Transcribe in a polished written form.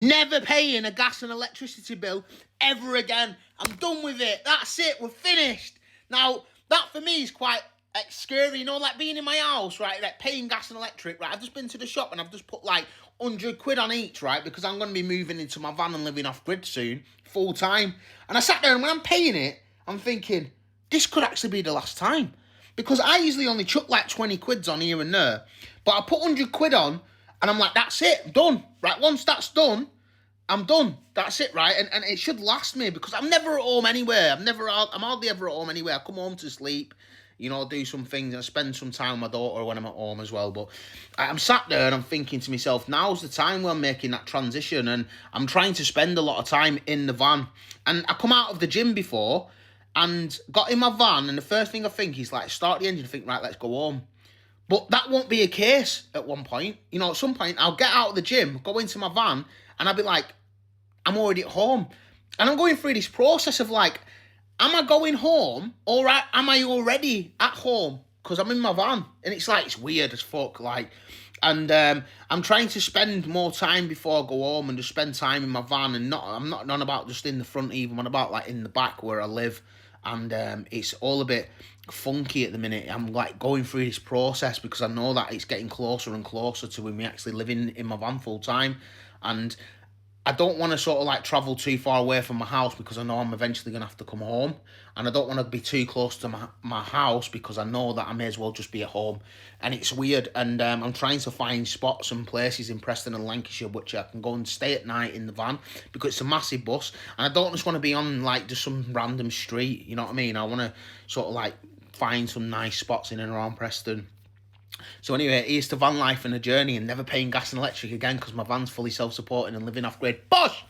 Never paying a gas and electricity bill ever again. I'm done with it. That's it. We're finished. Now, that for me is quite scary, you know, like being in my house, right, like paying gas and electric, right. I've just been to the shop and I've just put like 100 quid on each, right, because I'm going to be moving into my van and living off grid soon, full time. And I sat there and when I'm paying it, I'm thinking, this could actually be the last time. Because I usually only chuck like 20 quids on here and there. But I put 100 quid on and I'm like, that's it, done. Right, once that's done, I'm done. That's it, right? And it should last me because I'm never at home anywhere. I'm hardly ever at home anywhere. I come home to sleep, you know, do some things and I spend some time with my daughter when I'm at home as well. But I'm sat there and I'm thinking to myself, now's the time when I'm making that transition and I'm trying to spend a lot of time in the van. And I come out of the gym before and got in my van and the first thing I think is like, start the engine and think, right, let's go home. But that won't be a case at one point. You know, at some point, I'll get out of the gym, go into my van, and I'll be like, I'm already at home. And I'm going through this process of like, am I going home or am I already at home? Because I'm in my van. And it's like, it's weird as fuck. Like, and I'm trying to spend more time before I go home and just spend time in my van. And I'm not on about just in the front even. I'm about like in the back where I live. And it's all a bit funky at the minute. I'm like going through this process because I know that it's getting closer and closer to when we actually living in my van full time. And I don't want to sort of like travel too far away from my house because I know I'm eventually going to have to come home. And I don't want to be too close to my house because I know that I may as well just be at home. And it's weird. And I'm trying to find spots and places in Preston and Lancashire which I can go and stay at night in the van because it's a massive bus. And I don't just want to be on like just some random street, you know what I mean? I want to sort of like find some nice spots in and around Preston. So anyway, here's to van life and a journey and never paying gas and electric again because my van's fully self-supporting and living off grid. Bosh!